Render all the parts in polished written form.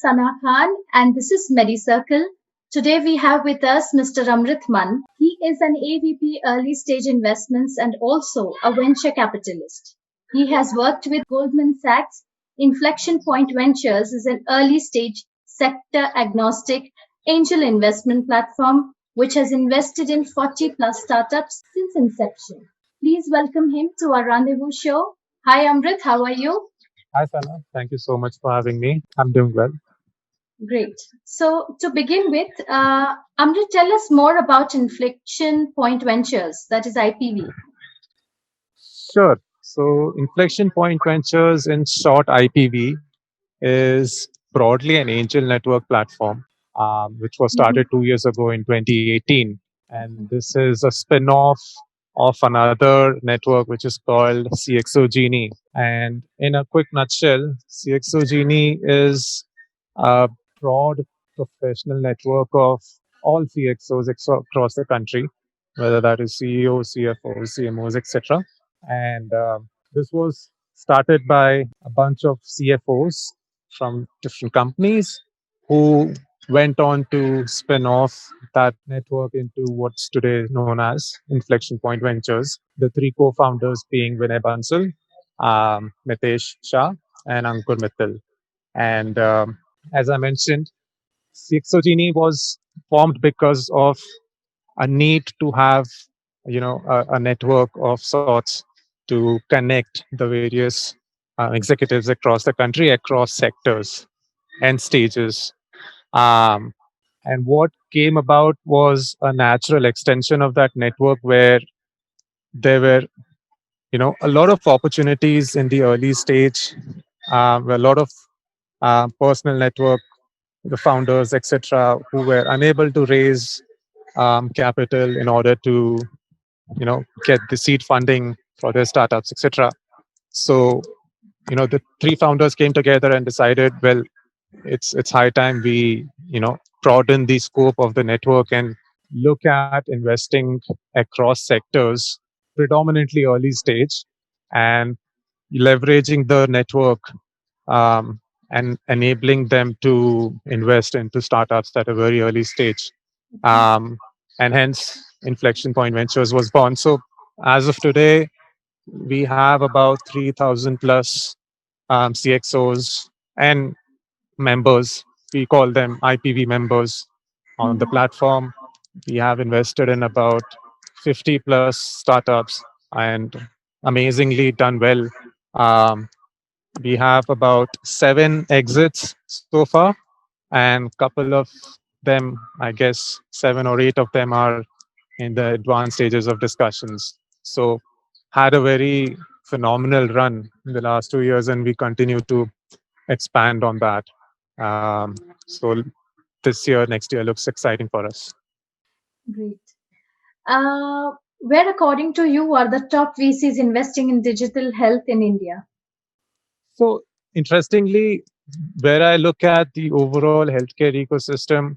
Sana Khan, and this is MediCircle. Today we have with us Mr. Amrit Mann. He is an AVP early stage investments and also a venture capitalist. He has worked with Goldman Sachs. Inflection Point Ventures is an early stage sector agnostic angel investment platform which has invested in 40 plus startups since inception. Please welcome him to our rendezvous show. Hi Amrit, how are you? Hi, Sana. Thank you so much for having me. I'm doing well. Great. So to begin with, Amrit, tell us more about Inflection Point Ventures, that is IPV. Sure. So, Inflection Point Ventures, in short, IPV, is broadly an angel network platform, which was Mhm. started 2 years ago in 2018. And this is a spin off of another network which is called CXO Genie. And in a quick nutshell, CXO Genie is a broad professional network of all CXOs across the country, whether that is CEOs, CFOs, CMOs, etc. And this was started by a bunch of CFOs from different companies who went on to spin off that network into what's today known as Inflection Point Ventures. The three co-founders being Vinay Bansal, Mitesh Shah, and Ankur Mittal. And as I mentioned, Sixogeny was formed because of a need to have, a network of sorts to connect the various executives across the country, across sectors and stages. Um, and what came about was a natural extension of that network where there were, a lot of opportunities in the early stage, a lot of personal network, the founders, etc., who were unable to raise capital in order to, get the seed funding for their startups, etc. So, the three founders came together and decided, well, it's high time we, broaden the scope of the network and look at investing across sectors, predominantly early stage, and leveraging the network and enabling them to invest into startups at a very early stage. Um, and hence, Inflection Point Ventures was born. So, as of today, we have about 3,000 plus CXOs and members. We call them IPV members on the platform. We have invested in about 50 plus startups and amazingly done well. Um, we have about 7 exits so far, and couple of them, I guess 7 or 8 of them are in the advanced stages of discussions. So had a very phenomenal run in the last 2 years, and we continue to expand on that. So this year, next year looks exciting for us. Great. Where, according to you, are the top VCs investing in digital health in India? So interestingly, where I look at the overall healthcare ecosystem,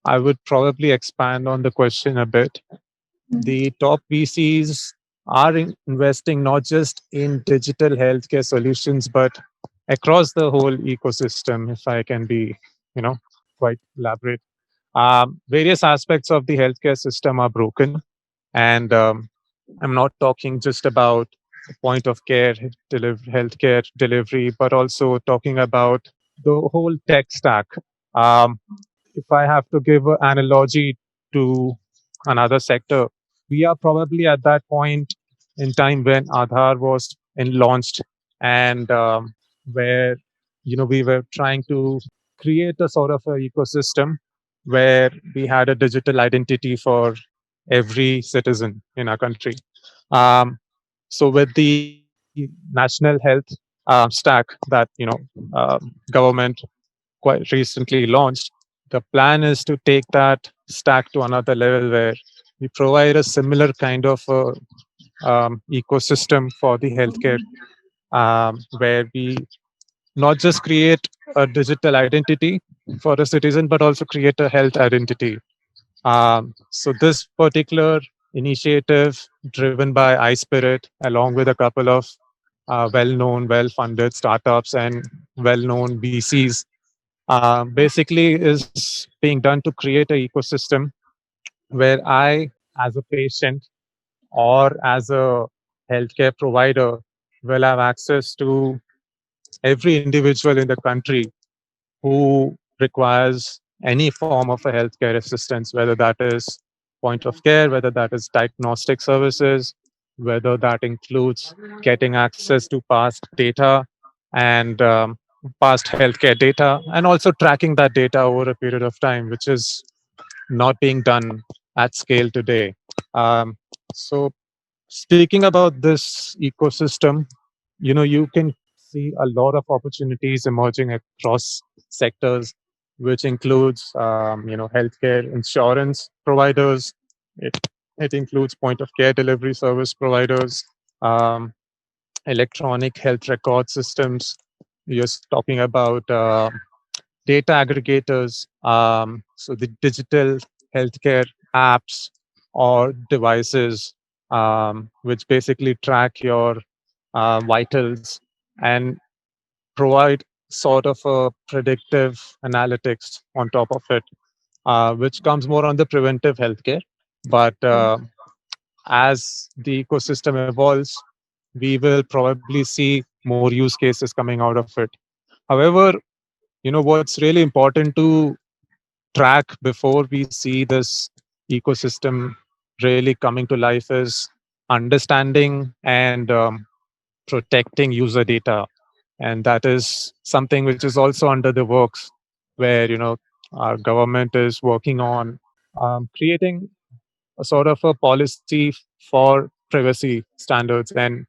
I would probably expand on the question a bit. The top VCs are investing not just in digital healthcare solutions, but across the whole ecosystem, if I can be, quite elaborate. Various aspects of the healthcare system are broken. And I'm not talking just about point of care healthcare delivery, but also talking about the whole tech stack. Um, if I have to give an analogy to another sector, we are probably at that point in time when Aadhaar was launched, and where we were trying to create a sort of a ecosystem where we had a digital identity for every citizen in our country. Um, so with the national health stack that government quite recently launched, the plan is to take that stack to another level where we provide a similar kind of ecosystem for the healthcare, where we not just create a digital identity for a citizen, but also create a health identity. So this particular initiative, driven by iSpirit, along with a couple of well-known, well-funded startups and well-known VCs, basically is being done to create an ecosystem where I, as a patient or as a healthcare provider, will have access to every individual in the country who requires any form of a healthcare assistance, whether that is point of care, whether that is diagnostic services, whether that includes getting access to past data and past healthcare data, and also tracking that data over a period of time, which is not being done at scale today. So, speaking about this ecosystem, you can see a lot of opportunities emerging across sectors, which includes healthcare insurance providers. It includes point of care delivery service providers, um, electronic health record systems. You're talking about data aggregators, so the digital healthcare apps or devices, which basically track your vitals and provide sort of a predictive analytics on top of it, which comes more on the preventive healthcare. But as the ecosystem evolves, we will probably see more use cases coming out of it. However, what's really important to track before we see this ecosystem really coming to life is understanding and protecting user data. And that is something which is also under the works, where our government is working on creating a sort of a policy for privacy standards. And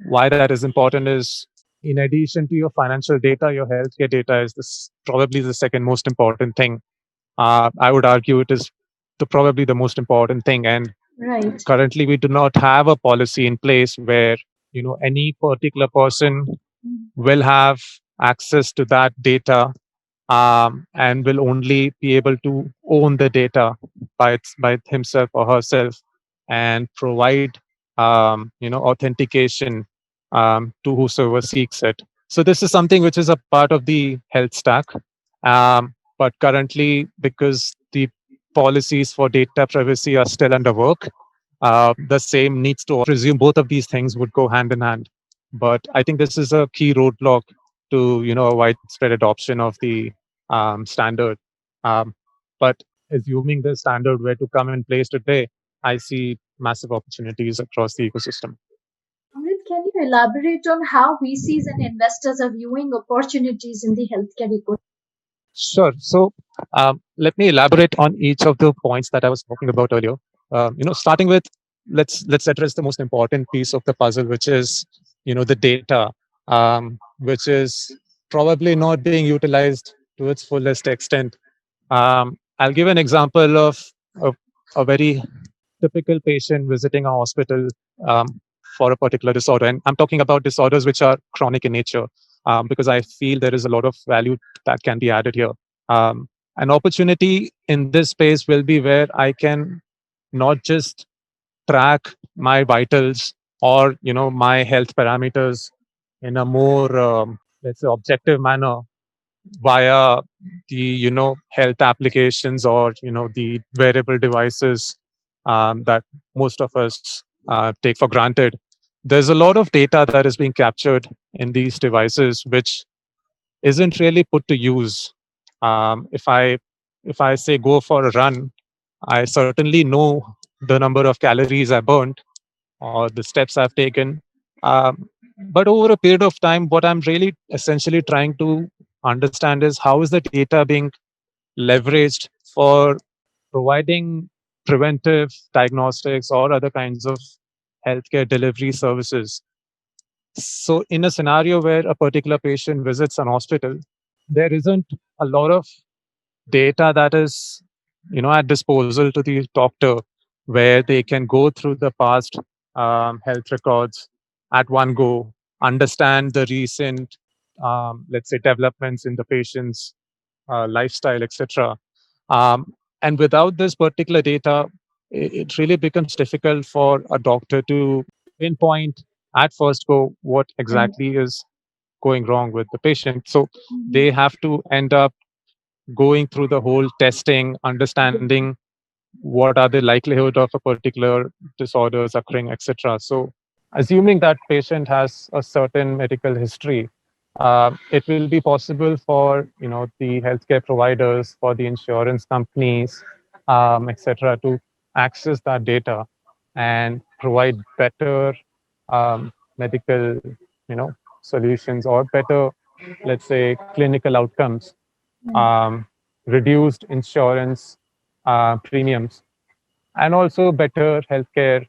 why that is important is, in addition to your financial data, your healthcare data is probably the second most important thing. I would argue it is probably the most important thing. And Right. currently, we do not have a policy in place where any particular person will have access to that data, and will only be able to own the data by himself or herself, and provide authentication to whosoever seeks it. So this is something which is a part of the health stack, but currently, because the policies for data privacy are still under work, the same needs to presume both of these things would go hand in hand. But I think this is a key roadblock to a widespread adoption of the standard. Um, but assuming the standard were to come in place today, I see massive opportunities across the ecosystem. Amrit, can you elaborate on how VCs and investors are viewing opportunities in the healthcare ecosystem? Sure. So let me elaborate on each of the points that I was talking about earlier. Starting with, let's address the most important piece of the puzzle, which is the data, which is probably not being utilized to its fullest extent. I'll give an example of a, a very typical patient visiting a hospital for a particular disorder, and I'm talking about disorders which are chronic in nature, because I feel there is a lot of value that can be added here. An opportunity in this space will be where I can not just track my vitals or my health parameters in a more let's say objective manner via the health applications or the wearable devices that most of us take for granted. There's a lot of data that is being captured in these devices which isn't really put to use. If I say go for a run, I certainly know the number of calories I burnt or the steps I've taken. Um, but over a period of time, what I'm really essentially trying to understand is how is the data being leveraged for providing preventive diagnostics or other kinds of healthcare delivery services. So, in a scenario where a particular patient visits an hospital, there isn't a lot of data that is at disposal to the doctor, where they can go through the past health records at one go, understand the recent let's say developments in the patient's lifestyle, etc. And without this particular data, it really becomes difficult for a doctor to pinpoint at first go what Right. exactly is going wrong with the patient. So Mhm. they have to end up going through the whole testing, understanding what are the likelihood of a particular disorders occurring, etc. So, assuming that patient has a certain medical history, it will be possible for the healthcare providers, for the insurance companies, etc., to access that data and provide better medical, solutions or better, let's say, clinical outcomes, um, reduced insurance premiums, and also better healthcare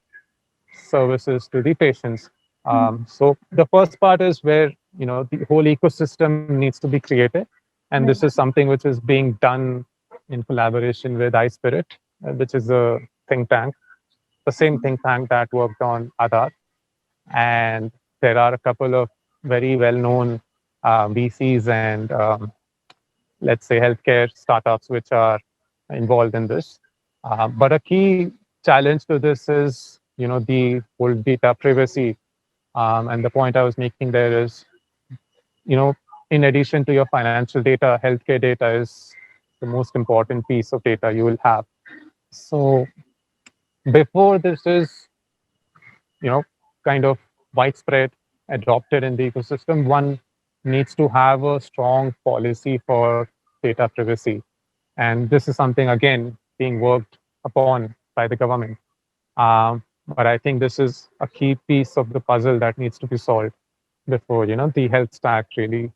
services to the patients. So the first part is where the whole ecosystem needs to be created, and this Right. is something which is being done in collaboration with iSpirit, which is a think tank, the same think tank that worked on Aadhaar, and there are a couple of very well-known VCs and let's say healthcare startups which are involved in this. But a key challenge to this is the whole data privacy. And the point I was making there is, you know, in addition to your financial data, healthcare data is the most important piece of data you will have. So before this is, kind of widespread, adopted in the ecosystem, one needs to have a strong policy for data privacy. And this is something, again, being worked upon by the government. But I think this is a key piece of the puzzle that needs to be solved before the health stack really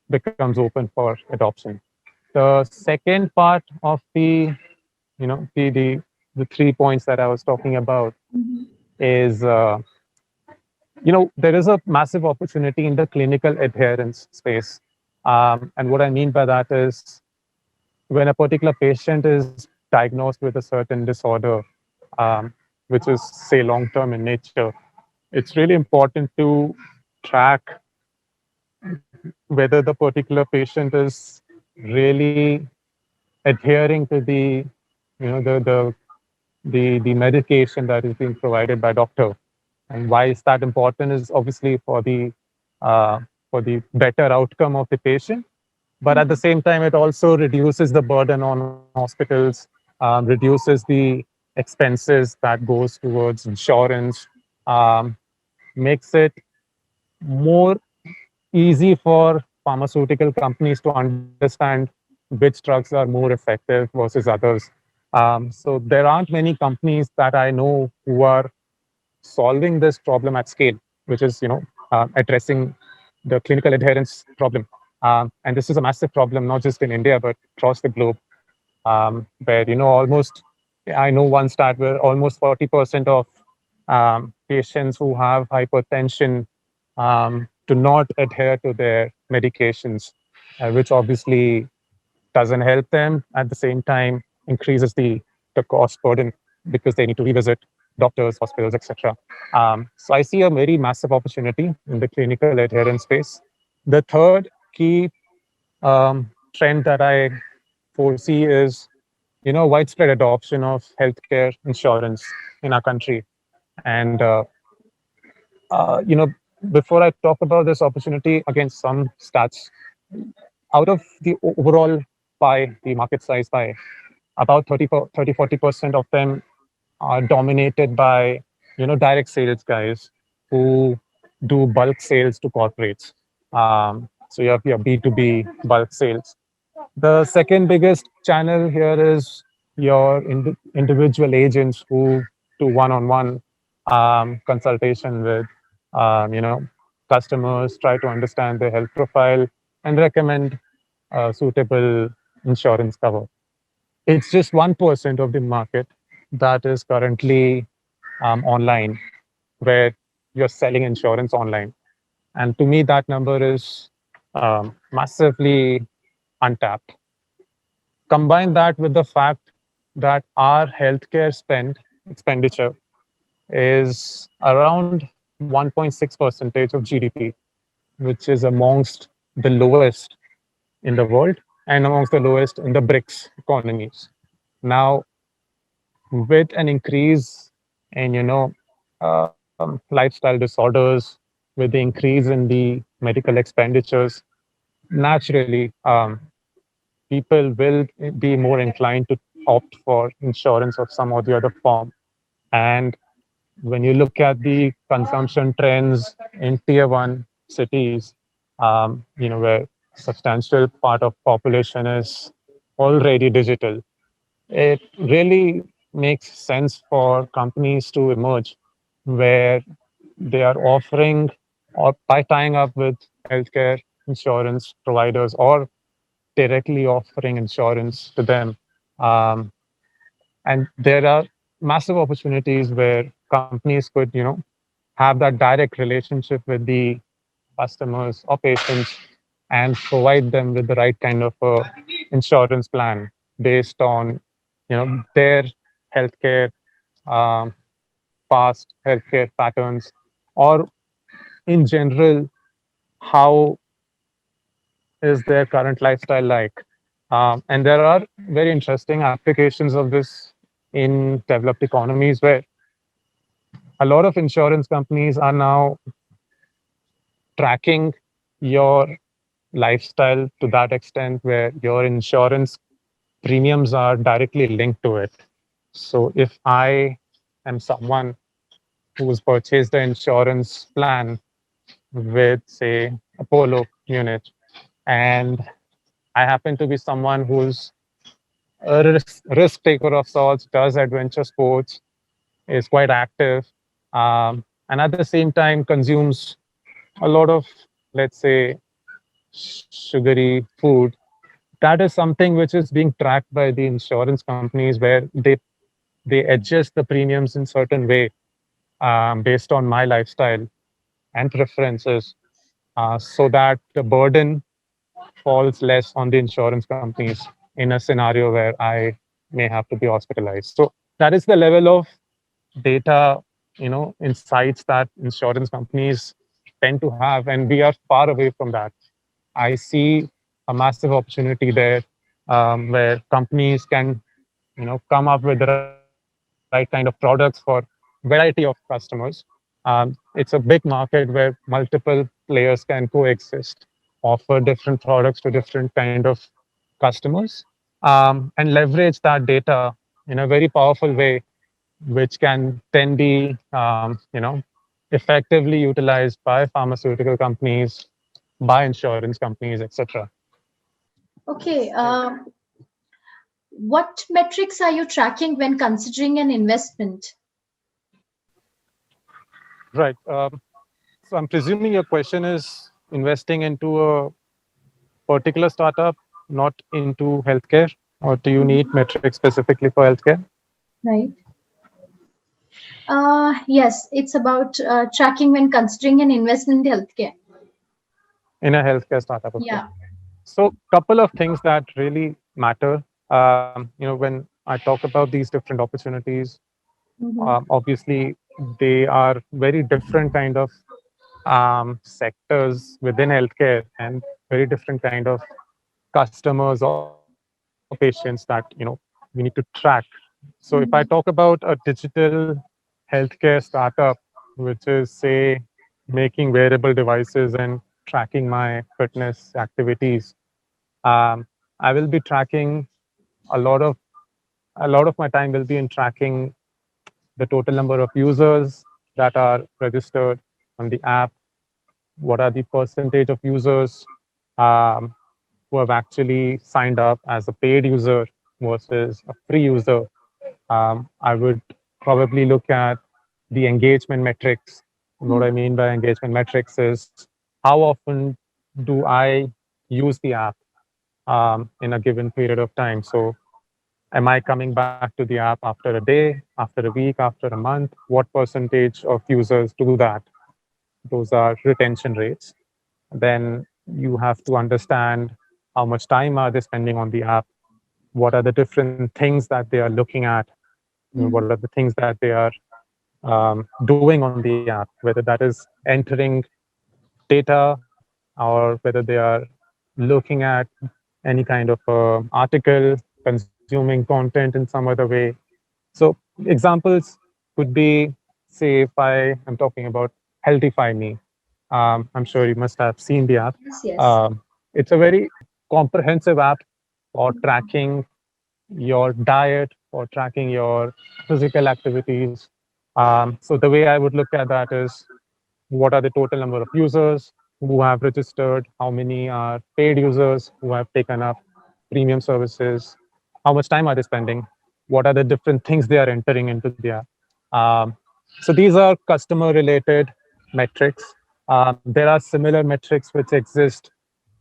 becomes open for adoption. The second part of the 3 points that I was talking about Mhm. is there is a massive opportunity in the clinical adherence space. And what I mean by that is when a particular patient is diagnosed with a certain disorder, um, which is, say, long term in nature, it's really important to track whether the particular patient is really adhering to the medication that is being provided by doctor. And why is that important is obviously uh, for the better outcome of the patient, but at the same time it also reduces the burden on hospitals, reduces the expenses that goes towards insurance, um, makes it more easy for pharmaceutical companies to understand which drugs are more effective versus others. So there aren't many companies that I know who are solving this problem at scale, which is addressing the clinical adherence problem. And this is a massive problem, not just in India but across the globe, where almost, I know one stat where almost 40% of patients who have hypertension do not adhere to their medications, which obviously doesn't help them. At the same time, increases the cost burden because they need to revisit doctors, hospitals, etc. So I see a very massive opportunity in the clinical adherence space. The third key trend that I foresee is widespread adoption of healthcare insurance in our country. And before I talk about this opportunity, again, some stats. Out of the overall pie, the market size pie, about 30-40% of them are dominated by direct sales guys who do bulk sales to corporates. So you have your B2B bulk sales. The second biggest channel here is your individual agents who do one-on-one consultation with customers, try to understand their health profile, and recommend suitable insurance cover. It's just 1% of the market that is currently online, where you're selling insurance online. And to me, that number is massively untapped. Combine that with the fact that our healthcare expenditure is around 1.6 percentage of GDP, which is amongst the lowest in the world and amongst the lowest in the BRICS economies. Now, with an increase in lifestyle disorders, with the increase in the medical expenditures, naturally, people will be more inclined to opt for insurance of some or the other form. And when you look at the consumption trends in tier one cities, where substantial part of population is already digital, it really makes sense for companies to emerge where they are offering or by tying up with healthcare insurance providers or directly offering insurance to them. Um, and there are massive opportunities where companies could, have that direct relationship with the customers or patients and provide them with the right kind of insurance plan based on, their healthcare um, past healthcare patterns, or in general, how is their current lifestyle like. And there are very interesting applications of this in developed economies where a lot of insurance companies are now tracking your lifestyle to that extent where your insurance premiums are directly linked to it. So if I am someone who's purchased an insurance plan with, say, Apollo Munich, and I happen to be someone who's a risk taker of sorts, does adventure sports, is quite active, and at the same time consumes a lot of, let's say, sugary food. That is something which is being tracked by the insurance companies where they adjust the premiums in certain way based on my lifestyle and preferences, so that the burden falls less on the insurance companies in a scenario where I may have to be hospitalized. So that is the level of data, insights that insurance companies tend to have, and we are far away from that. I see a massive opportunity there, where companies can, come up with the right kind of products for variety of customers. It's a big market where multiple players can coexist, offer different products to different kind of customers, and leverage that data in a very powerful way, which can then be, effectively utilized by pharmaceutical companies, by insurance companies, etc. Okay, what metrics are you tracking when considering an investment? Right. So I'm presuming your question is investing into a particular startup, not into healthcare, or do you need metrics specifically for healthcare? Right. Yes, it's about tracking when considering an investment in healthcare. In a healthcare startup, okay. Yeah. So, couple of things that really matter. When I talk about these different opportunities, Mhm. obviously they are very different kind of sectors within healthcare and very different kind of customers or patients that we need to track. So if I talk Mhm. about a digital healthcare startup, which is, say, making wearable devices and tracking my fitness activities, um, I will be tracking a lot of a lot of my time will be in tracking the total number of users that are registered on the app. What are the percentage of users um, who have actually signed up as a paid user versus a free user? I would probably look at the engagement metrics. What I mean by engagement metrics is how often do I use the app in a given period of time. So, am I coming back to the app after a day, after a week, after a month? What percentage of users do that? Those are retention rates. Then you have to understand how much time are they spending on the app, what are the different things that they are looking at, what are the things that they are doing on the app, whether that is entering data or whether they are looking at any kind of article, consuming content in some other way. So examples could be, say, if I am talking about Healthify Me, I'm sure you must have seen the app. Yes, yes. It's a very comprehensive app for tracking your diet, for tracking your physical activities. So the way I would look at that is what are the total number of users who have registered, how many are paid users who have taken up premium services, how much time are they spending, what are the different things they are entering into the app. So these are customer related metrics. There are similar metrics which exist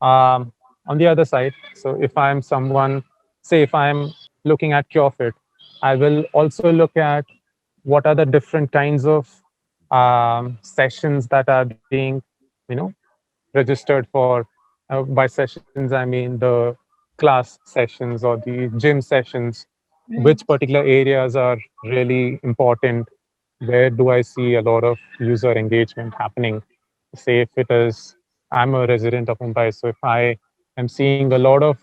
um, on the other side. So if I'm someone, say if I'm looking at CureFit, I will also look at what are the different kinds of sessions that are being, you know, registered for. By sessions, I mean the class sessions or the gym sessions. Which particular areas are really important? Where do I see a lot of user engagement happening? Say if it is, I'm a resident of Mumbai, so if I am seeing a lot of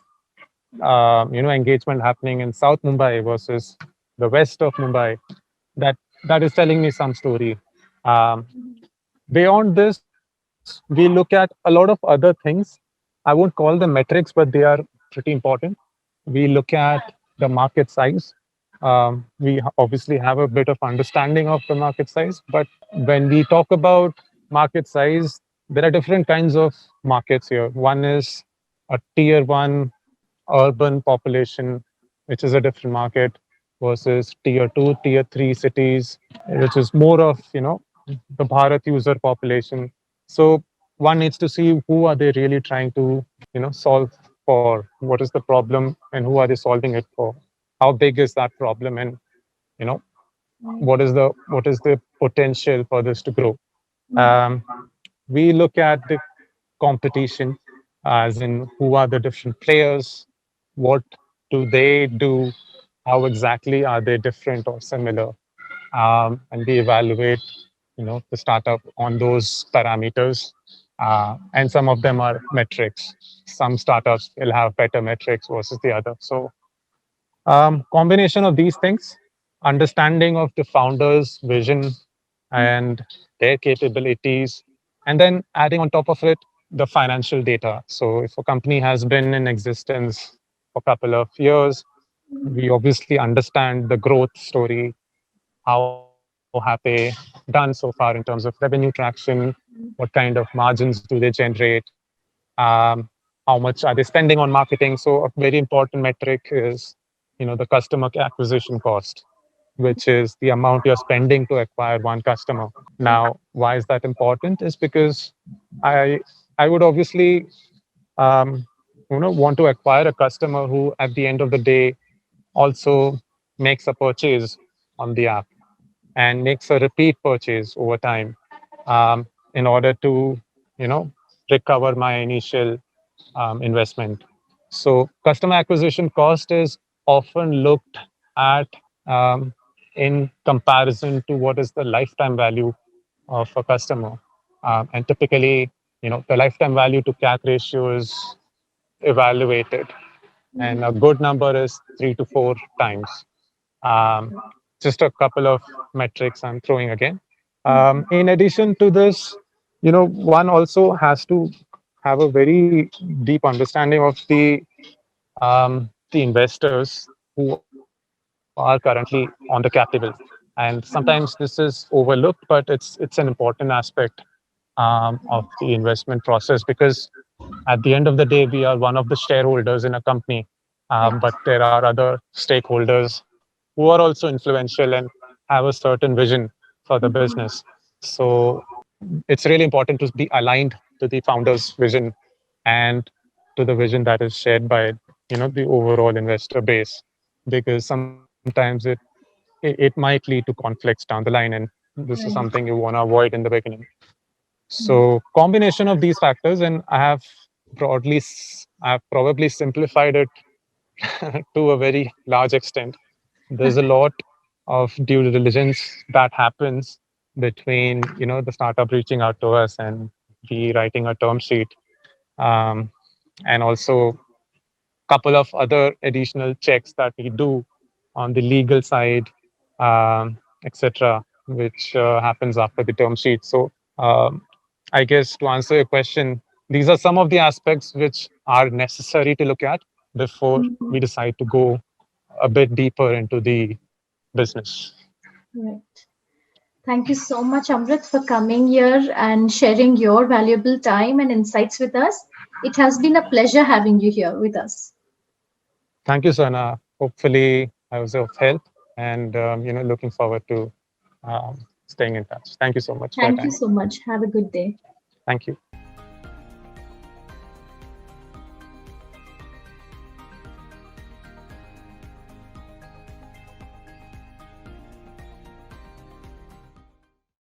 engagement happening in South Mumbai versus the west of Mumbai, that that is telling me some story. Um, Beyond this, we look at a lot of other things. I won't call them metrics, but they are pretty important. We look at the market size. We obviously have a bit of understanding of the market size, but when we talk about market size, there are different kinds of markets here. One is a tier one urban population, which is a different market, versus tier two, tier three cities, which is more of the Bharat user population. So one needs to see who are they really trying to solve for, what is the problem, and who are they solving it for, how big is that problem, and you know what is the potential for this to grow. Um, we look at the competition, as in who are the different players, what do they do, how exactly are they different or similar, and we evaluate the startup on those parameters. And some of them are metrics. Some startups will have better metrics versus the other. So combination of these things, understanding of the founder's vision and their capabilities, and then adding on top of it the financial data. So if a company has been in existence for a couple of years, we obviously understand the growth story. How have they done so far in terms of revenue traction? What kind of margins do they generate? um, how much are they spending on marketing? So a very important metric is the customer acquisition cost, which is the amount you're spending to acquire one customer. Now, why is that important? Is because i I would obviously um, want to acquire a customer who at the end of the day also makes a purchase on the app and makes a repeat purchase over time, in order to you know recover my initial investment. So customer acquisition cost is often looked at um, in comparison to what is the lifetime value of a customer. And typically, the lifetime value to CAC ratio is evaluated, and a good number is 3 to 4 times. Um, just a couple of metrics I'm throwing again. In addition to this, one also has to have a very deep understanding of the investors who are currently on the capital. And sometimes this is overlooked, but it's an important aspect of the investment process, because at the end of the day, we are one of the shareholders in a company, but there are other stakeholders who are also influential and have a certain vision for the business. So it's really important to be aligned to the founder's vision and to the vision that is shared by the overall investor base, because sometimes it might lead to conflicts down the line, and this is something you want to avoid in the beginning. So combination of these factors, and I've probably simplified it to a very large extent. There's a lot of due diligence that happens between the startup reaching out to us and we writing a term sheet, um, and also couple of other additional checks that we do on the legal side, etc., which happens after the term sheet. So I guess to answer your question, these are some of the aspects which are necessary to look at. before we decide to go a bit deeper into the business. Right. Thank you so much, Amrit, for coming here and sharing your valuable time and insights with us. It has been a pleasure having you here with us. Thank you, Sana. Hopefully, I was of help, and looking forward to staying in touch. Thank you so much for your Thank you time. so much. Have a good day. Thank you.